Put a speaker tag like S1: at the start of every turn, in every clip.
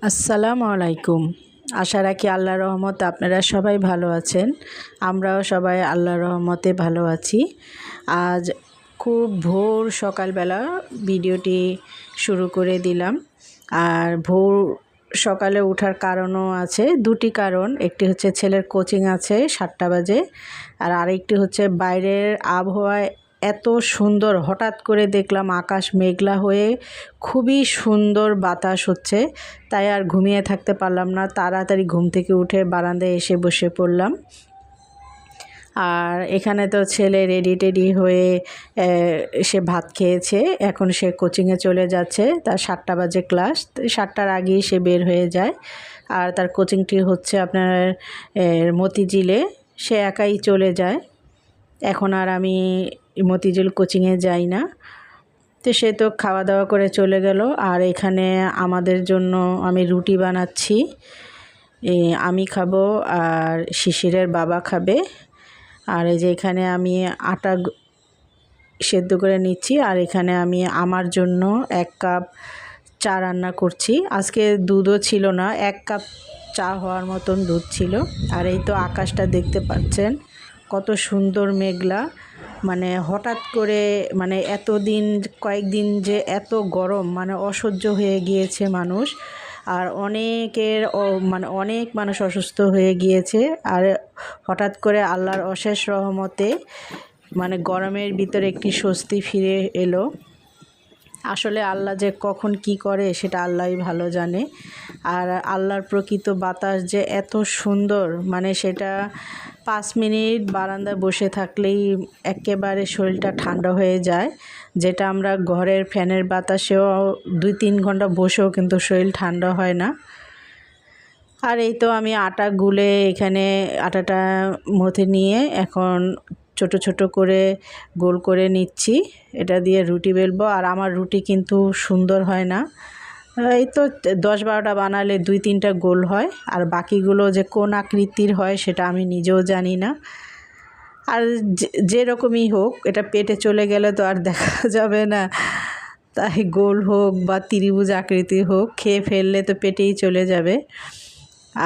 S1: আসসালামু আলাইকুম। আশা রাখি আল্লাহর রহমতে আপনারা সবাই ভালো আছেন। আমরাও সবাই আল্লাহর রহমতে ভালো আছি। আজ খুব ভোর সকালবেলা ভিডিওটি শুরু করে দিলাম। আর ভোর সকালে ওঠার কারণও আছে, দুটি কারণ। একটি হচ্ছে ছেলের কোচিং আছে 7টা বাজে, আর আরেকটি হচ্ছে বাইরের আবহাওয়ায় এত সুন্দর। হঠাৎ করে দেখলাম আকাশ মেঘলা হয়ে খুবই সুন্দর বাতাস হচ্ছে, তাই আর ঘুমিয়ে থাকতে পারলাম না। তাড়াতাড়ি ঘুম থেকে উঠে বারান্দায় এসে বসে পড়লাম। আর এখানে তো ছেলে রেডি টেডি হয়ে সে ভাত খেয়েছে, এখন সে কোচিংয়ে চলে যাচ্ছে। তার 7টা বাজে ক্লাস, 7টার আগেই সে বের হয়ে যায়। আর তার কোচিংটি হচ্ছে আপনার মতিঝিলে, সে একাই চলে যায়। এখন আর আমি মতিঝিল কোচিংয়ে যাই না। তো সে তো খাওয়া দাওয়া করে চলে গেল। আর এখানে আমাদের জন্য আমি রুটি বানাচ্ছি, আমি খাবো আর শিশিরের বাবা খাবে। আর এই যে এখানে আমি আটা সেদ্ধ করে নিচ্ছি, আর এখানে আমি আমার জন্য 1 কাপ চা রান্না করছি। আজকে দুধও ছিল না, 1 কাপ চা হওয়ার মতন দুধ ছিল। আর এই তো আকাশটা দেখতে পাচ্ছেন কত সুন্দর মেঘলা। মানে হঠাৎ করে কয়েকদিন যে এত গরম, অসহ্য হয়ে গিয়েছে মানুষ। আর অনেক মানুষ অসুস্থ হয়ে গিয়েছে। আর হঠাৎ করে আল্লাহর অশেষ রহমতে গরমের ভিতরে একটি স্বস্তি ফিরে এলো। আসলে আল্লাহ যে কখন কি করে সেটা আল্লাহই ভালো জানে। আর আল্লাহর প্রকৃত বাতাস যে এত সুন্দর, সেটা 5 মিনিট বারান্দায় বসে থাকলেই একেবারে শরীরটা ঠান্ডা হয়ে যায়। যেটা আমরা ঘরের ফ্যানের বাতাসেও 2-3 ঘন্টা বসেও কিন্তু শরীর ঠান্ডা হয় না। আর এই তো আমি আটা গুলে এখানে আটাটা মথে নিয়ে এখন ছোট ছোট করে গোল করে নিচ্ছি। এটা দিয়ে রুটি বেলবো। আর আমার রুটি কিন্তু সুন্দর হয় না, এই তো 10-12টা বানালে 2-3টা গোল হয়, আর বাকিগুলো যে কোন আকৃতির হয় সেটা আমি নিজেও জানি না। আর যেরকমই হোক, এটা পেটে চলে গেলে তো আর দেখা যাবে না, তাই গোল হোক বা ত্রিভুজ আকৃতি হোক, খেয়ে ফেললে তো পেটেই চলে যাবে।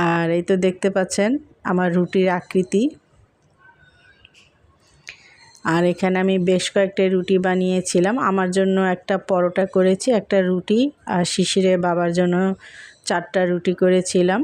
S1: আর এই তো দেখতে পাচ্ছেন আমার রুটির আকৃতি। আর এখানে আমি বেশ কয়েকটা রুটি বানিয়েছিলাম। আমার জন্য একটা পরোটা করেছি, একটা রুটি, আর শিশিরের বাবার জন্য 4টা রুটি করেছিলাম।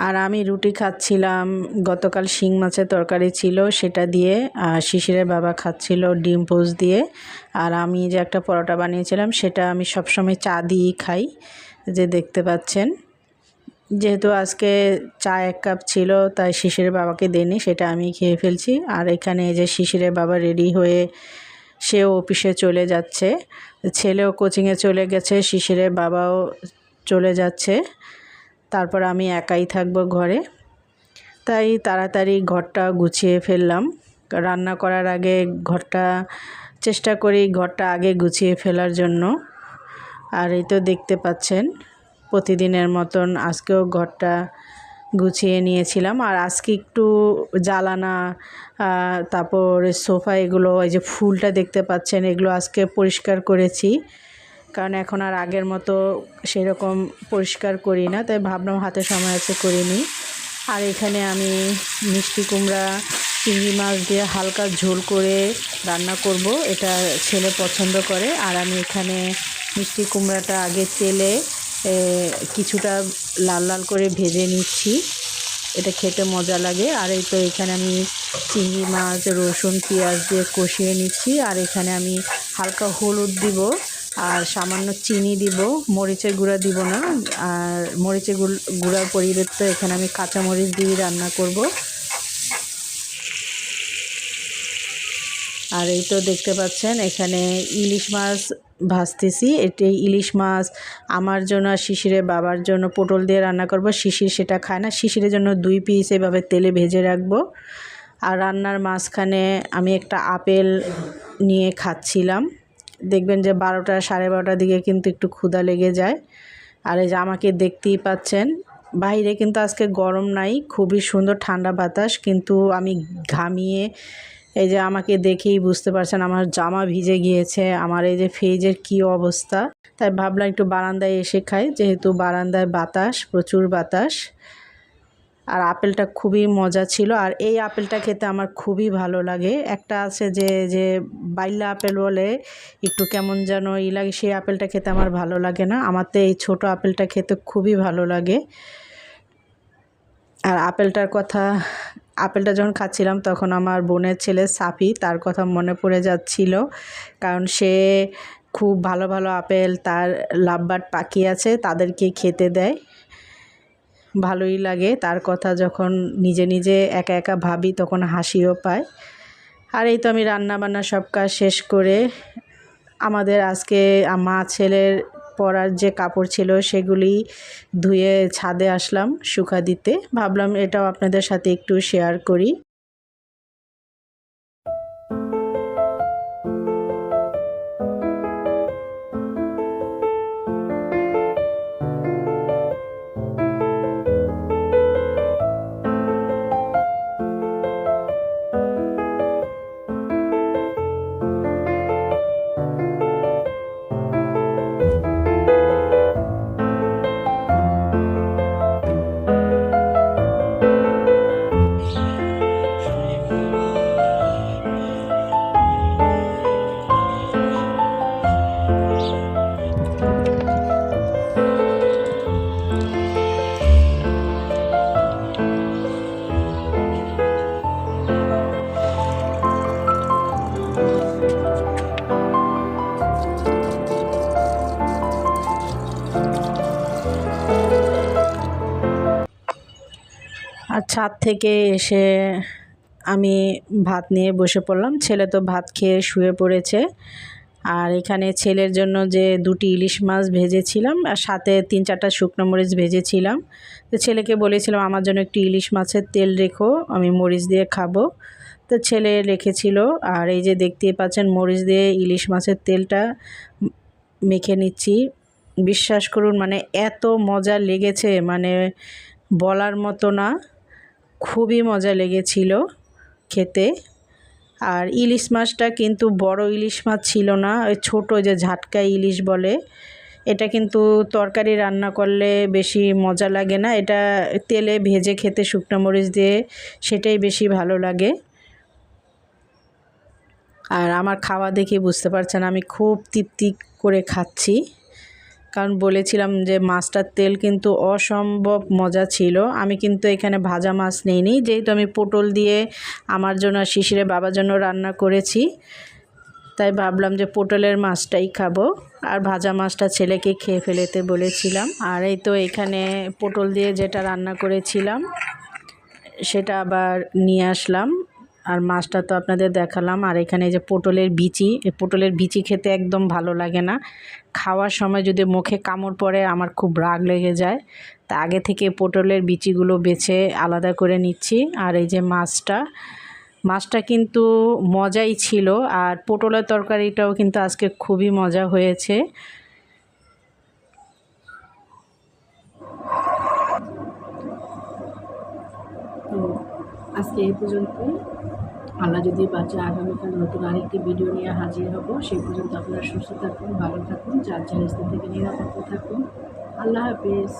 S1: আর আমি রুটি খাচ্ছিলাম, গতকাল শিং মাছের তরকারি ছিল সেটা দিয়ে। আর শিশিরের বাবা খাচ্ছিল ডিম পোস্ট দিয়ে। আর আমি যে একটা পরোটা বানিয়েছিলাম সেটা আমি সবসময় চা দিয়েই খাই, যে দেখতে পাচ্ছেন। যেহেতু আজকে চা 1 কাপ ছিল, তাই শিশিরের বাবাকে দেনি, সেটা আমি খেয়ে ফেলছি। আর এখানে যে শিশিরের বাবা রেডি হয়ে সেও অফিসে চলে যাচ্ছে, ছেলেও কোচিংয়ে চলে গেছে, শিশিরের বাবাও চলে যাচ্ছে। তারপর আমি একাই থাকবো ঘরে, তাই তাড়াতাড়ি ঘরটা গুছিয়ে ফেললাম। রান্না করার আগে চেষ্টা করি ঘরটা আগে গুছিয়ে ফেলার জন্য। আর এই তো দেখতে পাচ্ছেন প্রতিদিনের মতন আজকেও ঘরটা গুছিয়ে নিয়েছিলাম। আর আজকে একটু জালানা, তারপর সোফা, এগুলো এই যে ফুলটা দেখতে পাচ্ছেন, এগুলো আজকে পরিষ্কার করেছি। কারণ এখন আর আগের মতো সেরকম পরিষ্কার করি না, তাই ভাবলাম হাতে সময় আছে করে নিই। আর এখানে আমি মিষ্টি কুমড়া চিংড়ি মাছ দিয়ে হালকা ঝোল করে রান্না করব, এটা ছেলে পছন্দ করে। আর আমি এখানে মিষ্টি কুমড়াটা আগে তেলে কিছুটা লাল লাল করে ভেজে নিচ্ছি, এটা খেতে মজা লাগে। আর এই তো এখানে আমি চিংড়ি মাছ রসুন পেঁয়াজ দিয়ে কষিয়ে নিচ্ছি। আর এখানে আমি হালকা হলুদ দিব আর সামান্য চিনি দিব, মরিচের গুঁড়া দিব না। আর মরিচের গুঁড়ার পরিবর্তে এখানে আমি কাঁচামরিচ দিয়ে রান্না করব। আর এই তো দেখতে পাচ্ছেন এখানে ইলিশ মাছ ভাজতেছি। এটি ইলিশ মাছ আমার জন্য আর শিশিরের বাবার জন্য পটল দিয়ে রান্না করব। শিশির সেটা খায় না, শিশিরের জন্য 2 পিস এভাবে তেলে ভেজে রাখবো। আর রান্নার মাঝখানে আমি একটা আপেল নিয়ে খাচ্ছিলাম। দেখবেন যে 12টা 12:30টার দিকে কিন্তু একটু ক্ষুধা লেগে যায়। আর এই যে আমাকে দেখতেই পাচ্ছেন, বাইরে কিন্তু আজকে গরম নাই, খুবই সুন্দর ঠান্ডা বাতাস, কিন্তু আমি ঘামিয়ে এই যে আমাকে দেখেই বুঝতে পারছেন আমার জামা ভিজে গিয়েছে, আমার এই যে ফ্রিজের কি অবস্থা। তাই ভাবলাম একটু বারান্দায় এসে খাই, যেহেতু বারান্দায় বাতাস, প্রচুর বাতাস। আর আপেলটা খুবই মজা ছিল। আর এই আপেলটা খেতে আমার খুবই ভালো লাগে। একটা আছে যে যে বাইলা আপেল বলে, একটু কেমন যেন লাগে, সেই আপেলটা খেতে আমার ভালো লাগে না। আমার তো এই ছোটো আপেলটা খেতে খুবই ভালো লাগে। আর আপেলটা যখন খাচ্ছিলাম তখন আমার বোনের ছেলে সাফি, তার কথা মনে পড়ে যাচ্ছিল, কারণ সে খুব ভালো ভালো আপেল তার লাভবার্ড পাখি আছে তাদেরকে খেতে দেয়। ভালোই লাগে তার কথা যখন নিজে নিজে একা একা ভাবি, তখন হাসিও পায়। আর এই তো আমি রান্না বান্না সব কাজ শেষ করে আমাদের আজকে মা ছেলের পরার যে কাপড় ছিল সেগুলি ধুয়ে ছাদে আসলাম শুকা দিতে। ভাবলাম এটাও আপনাদের সাথে একটু শেয়ার করি। আর ছাদ থেকে এসে আমি ভাত নিয়ে বসে পড়লাম। ছেলে তো ভাত খেয়ে শুয়ে পড়েছে। আর এখানে ছেলের জন্য যে 2টি ইলিশ মাছ ভেজেছিলাম আর সাথে 3-4টা শুকনো মরিচ ভেজেছিলাম। তো ছেলেকে বলেছিলাম আমার জন্য একটু ইলিশ মাছের তেল রেখো, আমি মরিচ দিয়ে খাবো। তো ছেলে রেখেছিল। আর এই যে দেখতেই পাচ্ছেন মরিচ দিয়ে ইলিশ মাছের তেলটা মেখে নিচ্ছি। বিশ্বাস করুন মানে এত মজা লেগেছে, মানে বলার মতো না, খুবই মজা লেগেছিল খেতে। আর ইলিশ মাছটা কিন্তু বড় ইলিশ মাছ ছিল না, ওই ছোটো যে ঝাটকা ইলিশ বলে, এটা কিন্তু তরকারি রান্না করলে বেশি মজা লাগে না, এটা তেলে ভেজে খেতে শুকনো মরিচ দিয়ে সেটাই বেশি ভালো লাগে। আর আমার খাওয়া দেখে বুঝতে পারছেন আমি খুব তৃপ্তি করে খাচ্ছি, কারণ বলেছিলাম যে মাছটার তেল কিন্তু অসম্ভব মজা ছিল। আমি কিন্তু এখানে ভাজা মাছ নিইনি, যেহেতু আমি পটল দিয়ে আমার জন্য শিশিরের বাবার জন্য রান্না করেছি, তাই ভাবলাম যে পটলের মাছটাই খাবো। আর ভাজা মাছটা ছেলেকে খেয়ে ফেলেতে বলেছিলাম। আর এই তো এখানে পটল দিয়ে যেটা রান্না করেছিলাম সেটা আবার নিয়ে আসলাম। আর মাছটা তো আপনাদের দেখালাম। আর এখানে যে পটলের বিচি, এই পটলের বিচি খেতে একদম ভালো লাগে না, খাওয়ার সময় যদি মুখে কামড় পড়ে আমার খুব রাগ লেগে যায়। তা আগে থেকে পটলের বিচিগুলো বেছে আলাদা করে নিচ্ছি। আর এই যে মাছটা কিন্তু মজাই ছিল। আর পটলের তরকারিটাও কিন্তু আজকে খুবই মজা হয়েছে। তো আজকে এই পর্যন্তই। আল্লাহ যদি বাঁচা আগামীকাল নতুন আরেকটি ভিডিও নিয়ে হাজির হব। সেই পর্যন্ত আপনারা সুস্থ থাকুন, ভালো থাকুন, যার যার স্থান থেকে নিরাপদে থাকুন। আল্লাহ হাফেজ।